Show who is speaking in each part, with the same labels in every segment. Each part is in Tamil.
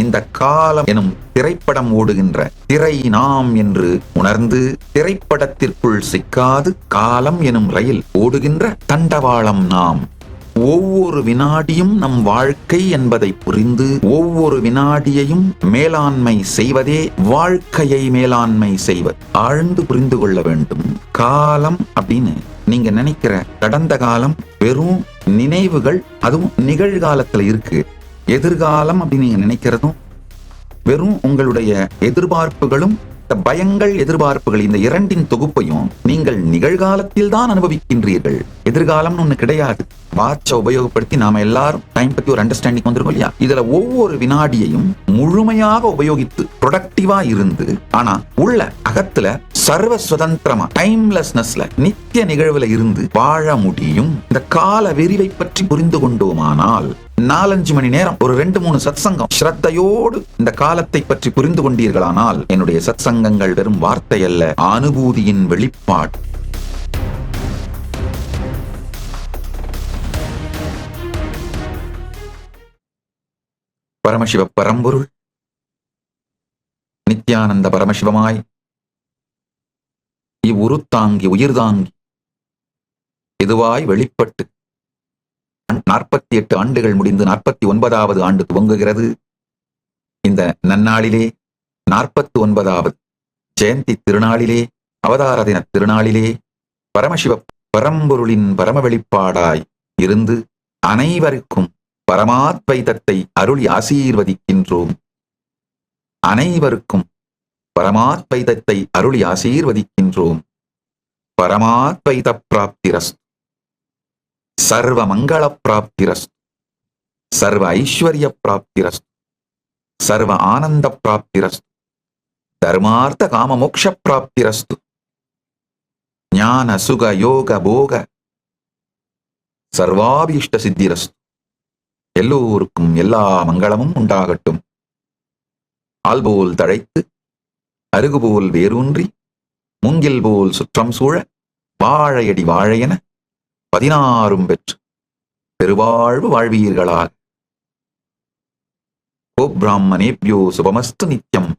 Speaker 1: இந்த காலம் எனும் திரைப்படம் ஓடுகின்ற திரை நாம் என்று உணர்ந்து திரைப்படத்திற்குள் சிக்காது காலம் எனும் ரயில் ஓடுகின்ற தண்டவாளம் நாம். ஒவ்வொரு வினாடியும் நம் வாழ்க்கை என்பதை புரிந்து ஒவ்வொரு வினாடியையும் மேலாண்மை செய்வதே வாழ்க்கையை மேலாண்மை செய்வது. ஆழ்ந்து புரிந்து கொள்ள வேண்டும். காலம் அப்படின்னு நீங்க நினைக்கிற கடந்த காலம் வெறும் நினைவுகள், அதுவும் நிகழ்காலத்துல இருக்கு. எதிர்காலம் அப்படின்னு நீங்க நினைக்கிறதும் வெறும் உங்களுடைய எதிர்பார்ப்புகளும் பயங்கள் எதிர்பார்ப்புகள், இந்த இரண்டின் தொகுப்பையும் நீங்கள் நிகழ்காலத்தில் தான் அனுபவிக்கின்றீர்கள். எதிர்காலம்னு ஒண்ணு கிடையாது. வாட்ச உபயோகப்படுத்தி நாம எல்லாரும் டைம் பத்தி ஒரு அண்டர்ஸ்டாண்டிங் வந்திருக்கோம் இல்லையா? இதுல ஒவ்வொரு வினாடியையும் முழுமையாக உபயோகித்து ப்ரொடக்டிவா இருந்து, ஆனா உள்ள அகத்துல சர்வ சுதந்திரமா டைம்லெஸ்னஸ்ல நித்திய நிகழ்வுல இருந்து வாழ முடியும். இந்த கால விரிவை பற்றி புரிந்து கொண்டோமானால் 4-5 மணி நேரம் ஒரு 2-3 சத்சங்கம் ஸ்ரத்தையோடு இந்த காலத்தை பற்றி புரிந்து கொண்டீர்களானால், என்னுடைய சத்சங்கங்கள் வெறும் வார்த்தை அல்ல, அனுபூதியின் வெளிப்பாடு. பரமசிவ பரம்பொருள் நித்யானந்த பரமசிவமாய் இவ்வுருத்தாங்கி உயிர்தாங்கி இதுவாய் வெளிப்பட்டு 48 ஆண்டுகள் முடிந்து 49வது ஆண்டு துவங்குகிறது. இந்த நன்னாளிலே 49வது ஜெயந்தி திருநாளிலே, அவதார தின திருநாளிலே பரமசிவ பரம்பொருளின் பரம வெளிப்பாடாய் இருந்து அனைவருக்கும் பரமாத்வைதத்தை அருளி ஆசீர்வதிக்கின்றோம். அனைவருக்கும் பரமாத்வைதத்தை அருளி ஆசீர்வதிக்கின்றோம். பரமாத்வைத பிராப்திரஸ்து, சர்வ மங்கள பிராப்திரஸ்து, சர்வ ஐஸ்வர்ய பிராப்திரஸ்து, சர்வ ஆனந்த பிராப்திரஸ்து, தர்மார்த்த காம மோக்ஷ பிராப்திரஸ்து, ஞான சுக யோக போக சர்வாபீஷ்ட சித்திரஸ்து. எல்லோருக்கும் எல்லா மங்களமும் உண்டாகட்டும். ஆல்போல் தழைத்து அருகுபோல் வேரூன்றி மூங்கில் போல் சுற்றம் சூழ வாழையடி வாழையென 16 பெற்று பெருவாழ்வு வாழ்வீர்களாக. ஓ பிராமணேப்யோ சுபமஸ்து நித்யம்,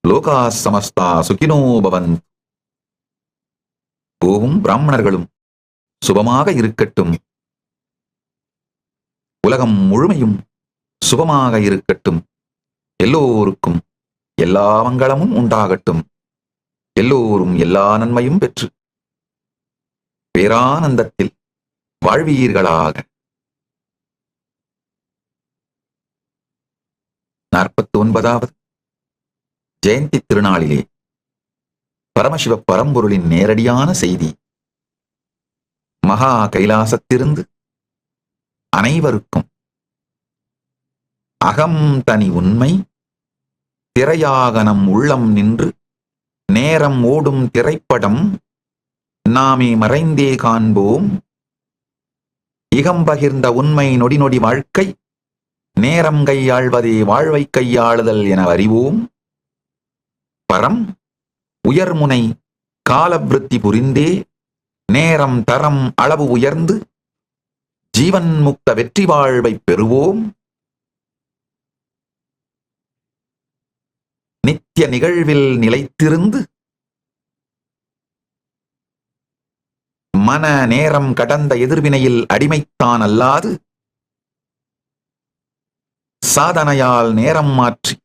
Speaker 1: லோகா சமஸ்தா சுகினோ பவந்து. கோவும் பிராமணர்களும் சுபமாக இருக்கட்டும். உலகம் முழுமையும் சுபமாக இருக்கட்டும். எல்லோருக்கும் எல்லா மங்களமும் உண்டாகட்டும். எல்லோரும் எல்லா நன்மையும் பெற்று பேரானந்தத்தில் வாழ்வீர்களாக. 49வது ஜெயந்தி திருநாளிலே பரமசிவ பரம்பொருளின் நேரடியான செய்தி மகா கைலாசத்திலிருந்து அனைவருக்கும் அகம் தனி உண்மை திரையாக நம் உள்ளம் நின்று நேரம் ஓடும் திரைப்படம் நாமே மறைந்தே காண்போம். இகம் பகிர்ந்த உண்மை நொடி நொடி வாழ்க்கை, நேரம் கையாள்வதே வாழ்வை கையாளுதல் என அறிவோம். பரம் உயர்முனை காலவிருத்தி புரிந்தே நேரம் தரம் அளவு உயர்ந்து ஜீவன் முக்த வெற்றி வாழ்வை பெறுவோம். நித்திய நிகழ்வில் நிலைத்திருந்து மன நேரம் கடந்த எதிர்வினையில் அடிமைத்தான் அல்லாது சாதனையால் நேரம் மாற்றி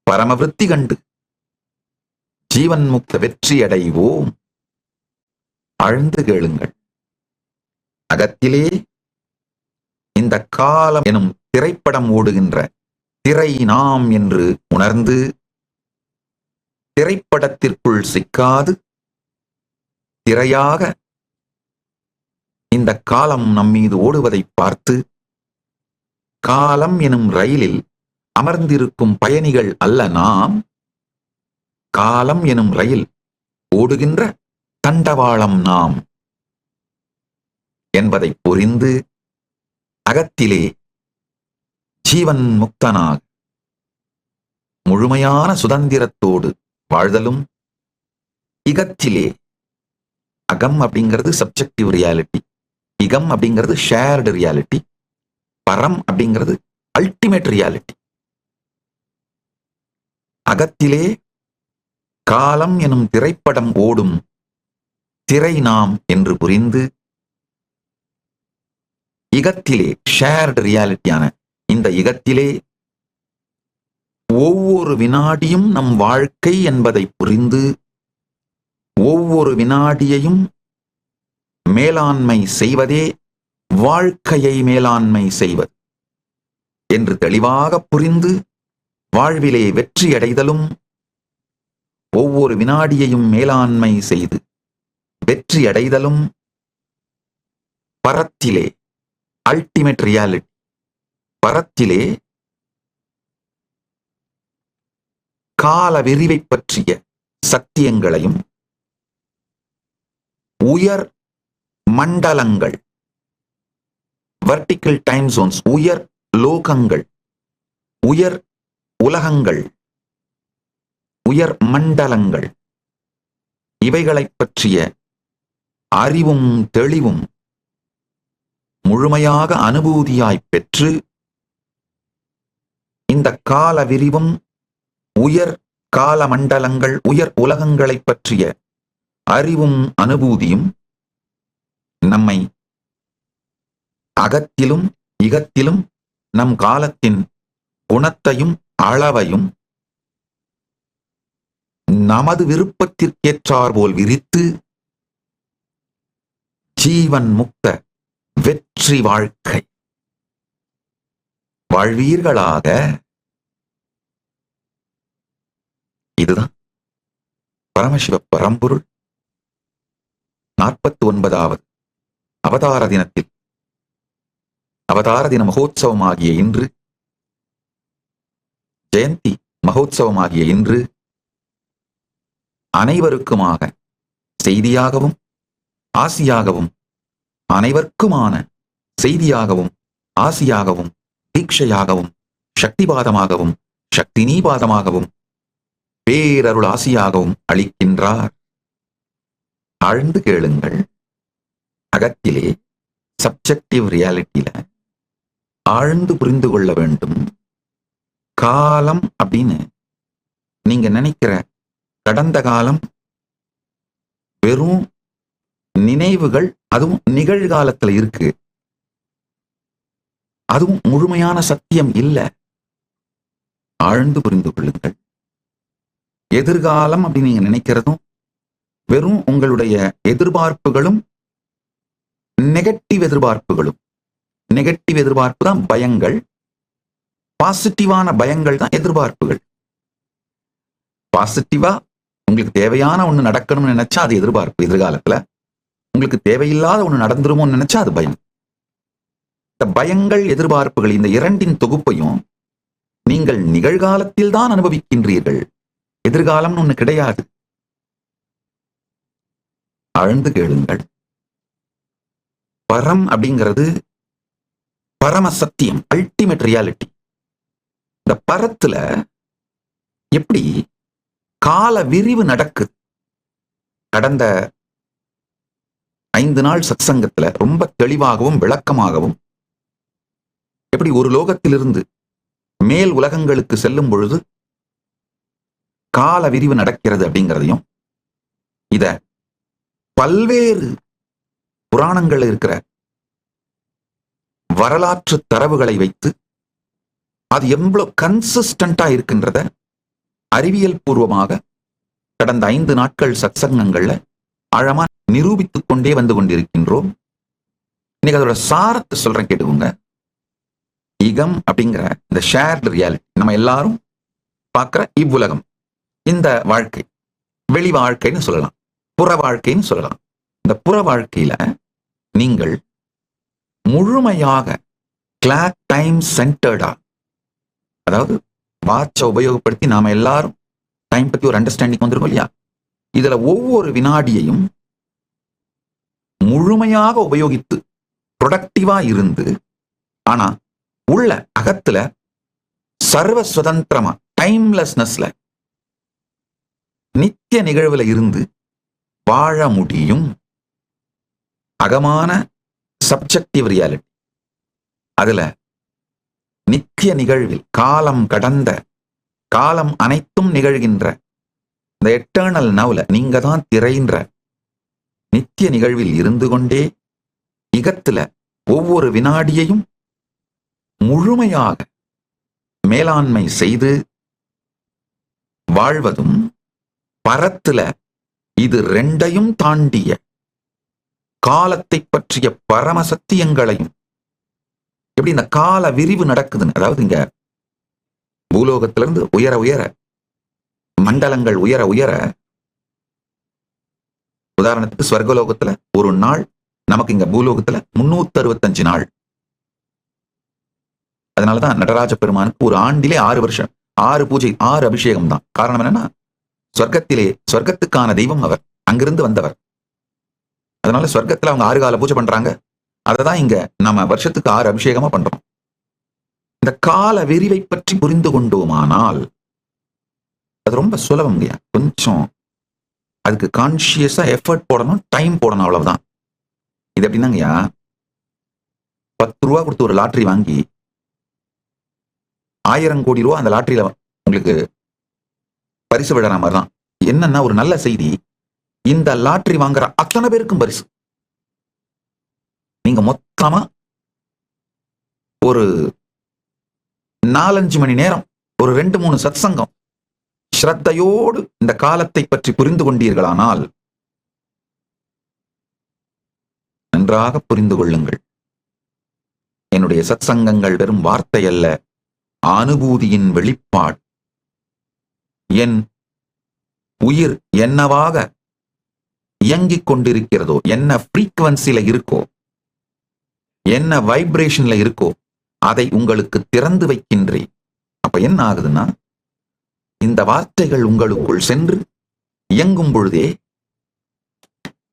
Speaker 1: பரமவிருத்தி கண்டு ஜீவன் முக்த வெற்றி அடைவோம். ஆழ்ந்து கேளுங்கள். அகத்திலே இந்த காலம் எனும் திரைப்படம் ஓடுகின்ற திரை நாம் என்று உணர்ந்து திரைப்படத்திற்குள் சிக்காது திரையாக இந்த காலம் நம்மீது ஓடுவதை பார்த்து காலம் எனும் ரயிலில் அமர்ந்திருக்கும் பயணிகள் அல்ல நாம், காலம் எனும் ரயில் ஓடுகின்ற தண்டவாளம் நாம் என்பதை புரிந்து அகத்திலே ஜீவன் முக்தனாக முழுமையான சுதந்திரத்தோடு வாழ்தலும், இகத்திலே அகம் அப்படிங்கிறது சப்ஜெக்டிவ் ரியாலிட்டி, இகம் அப்படிங்கிறது ஷேர்டு ரியாலிட்டி, பரம் அப்படிங்கிறது அல்டிமேட் ரியாலிட்டி. அகத்திலே காலம் எனும் திரைப்படம் ஓடும் திரை நாம் என்று புரிந்து, இகத்திலே ஷேர்டு ரியாலிட்டியான இந்த இகத்திலே ஒவ்வொரு வினாடியும் நம் வாழ்க்கை என்பதை புரிந்து, ஒவ்வொரு வினாடியையும் மேலாண்மை செய்வதே வாழ்க்கையை மேலாண்மை செய்வது என்று தெளிவாக புரிந்து வாழ்விலே வெற்றியடைதலும், ஒவ்வொரு வினாடியையும் மேலாண்மை செய்து வெற்றியடைதலும் பரத்திலே அல்டிமேட் ரியாலிட்டி, பரத்திலே கால விரிவை பற்றிய சத்தியங்களையும், உயர் மண்டலங்கள் வெர்டிக்கல் டைம் ஜோன்ஸ், உயர் லோகங்கள், உயர் உலகங்கள், உயர் மண்டலங்கள், இவைகளை பற்றிய அறிவும் தெளிவும் முழுமையாக அனுபூதியாய் பெற்று, இந்த கால விரிவும் உயர் கால மண்டலங்கள் உயர் உலகங்களை பற்றிய அறிவும் அனுபூதியும் நம்மை அகத்திலும் இகத்திலும் நம் காலத்தின் குணத்தையும் அளவையும் நமது விருப்பத்திற்கேற்றாற்போல் விரித்து ஜீவன் முக்த வெற்றி வாழ்க்கை வாழ்வீர்களாக. இதுதான் பரமசிவ பரம்பொருள் 49வது அவதார தினத்தில், அவதார தின மகோத்சவமாகிய இன்று, ஜெயந்தி மகோத்சவமாகிய இன்று அனைவருக்குமாக செய்தியாகவும் ஆசியாகவும், அனைவருக்குமான செய்தியாகவும் ஆசியாகவும் தீட்சையாகவும் சக்திபாதமாகவும் சக்தினீபாதமாகவும் பேரருள் ஆசியாகவும் அளிக்கின்றார். ஆழ்ந்து கேளுங்கள். அகத்திலே சப்ஜெக்டிவ் ரியாலிட்டியில ஆழ்ந்து புரிந்து கொள்ள வேண்டும். காலம் அப்படின்னு நீங்க நினைக்கிற கடந்த காலம் வெறும் நினைவுகள், அதுவும் நிகழ்காலத்துல இருக்கு. அதுவும் முழுமையான சத்தியம் இல்லை. ஆழ்ந்து புரிந்து கொள்ளுங்கள். எதிர்காலம் அப்படின்னு நீங்க நினைக்கிறதும் வெறும் உங்களுடைய எதிர்பார்ப்புகளும் நெகட்டிவ் எதிர்பார்ப்புகளும். நெகட்டிவ் எதிர்பார்ப்பு தான் பயங்கள், பாசிட்டிவான பயங்கள் தான் எதிர்பார்ப்புகள். பாசிட்டிவா உங்களுக்கு தேவையான ஒண்ணு நடக்கணும்னு நினைச்சா அது எதிர்பார்ப்பு. எதிர்காலத்துல உங்களுக்கு தேவையில்லாத ஒண்ணு நடந்துருமோன்னு நினைச்சா அது பயம். இந்த பயங்கள் எதிர்பார்ப்புகள் இந்த இரண்டின் தொகுப்பையும் நீங்கள் நிகழ்காலத்தில் தான் அனுபவிக்கின்றீர்கள். எதிர்காலம்னு ஒண்ணு கிடையாது. ஆழ்ந்து கேளுங்கள். பரம் அப்படிங்கிறது பரம சத்தியம், அல்டிமேட் ரியாலிட்டி. இந்த பரத்துல எப்படி கால விரிவு நடக்குது? கடந்த 5 நாள் சத்சங்கத்துல ரொம்ப தெளிவாகவும் விளக்கமாகவும் எப்படி ஒரு லோகத்திலிருந்து மேல் உலகங்களுக்கு செல்லும் பொழுது கால விரிவு நடக்கிறது அப்படிங்கிறதையும், இத பல்வேறு புராணங்கள் இருக்கிற வரலாற்று தரவுகளை வைத்து அது எவ்வளவு கன்சிஸ்டண்டா இருக்கின்றத அறிவியல் பூர்வமாக கடந்த 5 நாட்கள் சத்சங்கங்கள்ல ஆழமா நிரூபித்துக் கொண்டே வந்து கொண்டிருக்கின்றோம். இன்னைக்கு அதோட சாரத்தை சொல்றேன், கேட்டுக்கோங்க. இகம் அப்படிங்கிற இந்த ஷேர்டு ரியாலிட்டி, நம்ம எல்லாரும் பார்க்கிற இவ்வுலகம், இந்த வாழ்க்கை வெளி வாழ்க்கைன்னு சொல்லலாம், புற வாழ்க்கைன்னு சொல்லலாம். இந்த புற வாழ்க்கையில நீங்கள் முழுமையாக கிளாக் டைம் சென்டர்டா, அதாவது வாட்சை உபயோகப்படுத்தி நாம எல்லாரும் டைம் பத்தி ஒரு அண்டர்ஸ்டாண்டிங் வந்திருக்கோம் இல்லையா? இதுல ஒவ்வொரு வினாடியையும் முழுமையாக உபயோகித்து ப்ரொடக்டிவா இருந்து, ஆனா உள்ள அகத்துல சர்வ சுதந்திரமா டைம்லெஸ்னஸ்ல நித்திய நிகழ்வுல இருந்து வாழ முடியும். அகமான சப்ஜெக்டிவ் ரியாலிட்டி. அதுல நித்திய நிகழ்வில் காலம் கடந்த, காலம் அனைத்தும் நிகழ்கின்ற இந்த எட்டர்னல் நவ்ல நீங்க தான் திரைன்ற நித்திய நிகழ்வில் இருந்து கொண்டே இகத்துல ஒவ்வொரு வினாடியையும் முழுமையாக மேலாண்மை செய்து வாழ்வதும், பரத்துல இது ரெண்டையும் தாண்டிய காலத்தை பற்றிய பரம சத்தியங்களையும், எப்படி இந்த கால விரிவு நடக்குதுன்னு, அதாவது இங்க பூலோகத்திலிருந்து உயர உயர மண்டலங்கள் உயர உயர, உதாரணத்துக்கு ஸ்வர்கலோகத்துல ஒரு நாள் நமக்கு இங்க பூலோகத்துல 365 நாள். அதனாலதான் நடராஜ பெருமானுக்கு ஒரு ஆண்டிலே 6 வருஷம், 6 பூஜை, 6 அபிஷேகம் தான். காரணம் என்னன்னா சொர்க்கத்திலே, சொர்க்கத்துக்கான தெய்வம் அவர், அங்கிருந்து வந்தவர். அதனால சொர்க்கத்துல அவங்க 6 கால பூஜை பண்றாங்க. அததான் இங்க நம்ம வருஷத்துக்கு 6 அபிஷேகமா பண்றோம். இந்த கால விரிவை பற்றி புரிந்து கொண்டோமானால் அது ரொம்ப சுலபம் இல்லையா? கொஞ்சம் அதுக்கு கான்சியஸா எஃபர்ட் போடணும், டைம் போடணும், அவ்வளவுதான். இது எப்படின்னாங்கய்யா, 10 ரூபா கொடுத்து ஒரு லாட்டரி வாங்கி 1000 கோடி ரூபா அந்த லாட்டரியில உங்களுக்கு பரிசு விடுற மாதிரி தான். என்னன்னா ஒரு நல்ல செய்தி, இந்த லாட்டரி வாங்குற அத்தனை பேருக்கும் பரிசு. நீங்க மொத்தமா ஒரு 4-5 மணி நேரம், ஒரு 2-3 சத்சங்கம் ஸ்ரத்தையோடு இந்த காலத்தை பற்றி புரிந்து கொண்டீர்களானால், நன்றாக புரிந்து கொள்ளுங்கள், என்னுடைய சத்சங்கங்கள் வெறும் வார்த்தை அல்ல, அனுபூதியின் வெளிப்பாடு. என் உயிர் என்னவாக இயங்கிக் கொண்டிருக்கிறதோ, என்ன ஃப்ரீக்வன்சில இருக்கோ, என்ன வைப்ரேஷன்ல இருக்கோ, அதை உங்களுக்கு திறந்து வைக்கின்றேன். அப்ப என்ன ஆகுதுன்னா, இந்த வார்த்தைகள் உங்களுக்குள் சென்று இயங்கும் பொழுதே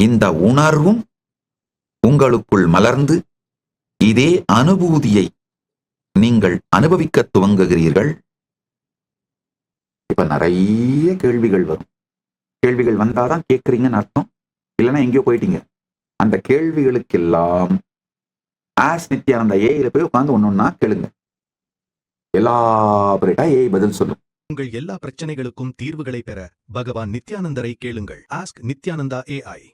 Speaker 1: இந்த உணர்வும் உங்களுக்குள் மலர்ந்து இதே அனுபூதியை நீங்கள் அனுபவிக்க துவங்குகிறீர்கள். இப்ப நிறைய கேள்விகள் வரும். கேள்விகள் வந்தாதான் கேட்கறீங்கன்னு அர்த்தம், இல்லைன்னா எங்கேயோ போயிட்டீங்க. அந்த கேள்விகளுக்கெல்லாம் ஆஸ் நித்யானந்தா ஏஐல போய் உட்கார்ந்து ஒன்னொன்னா கேளுங்க. எலாபரேட்டா ஏஐ பதில் சொல்லும்.
Speaker 2: உங்கள் எல்லா பிரச்சனைகளுக்கும் தீர்வுகளை பெற பகவான் நித்யானந்தரை கேளுங்கள். Ask Nithyananda AI.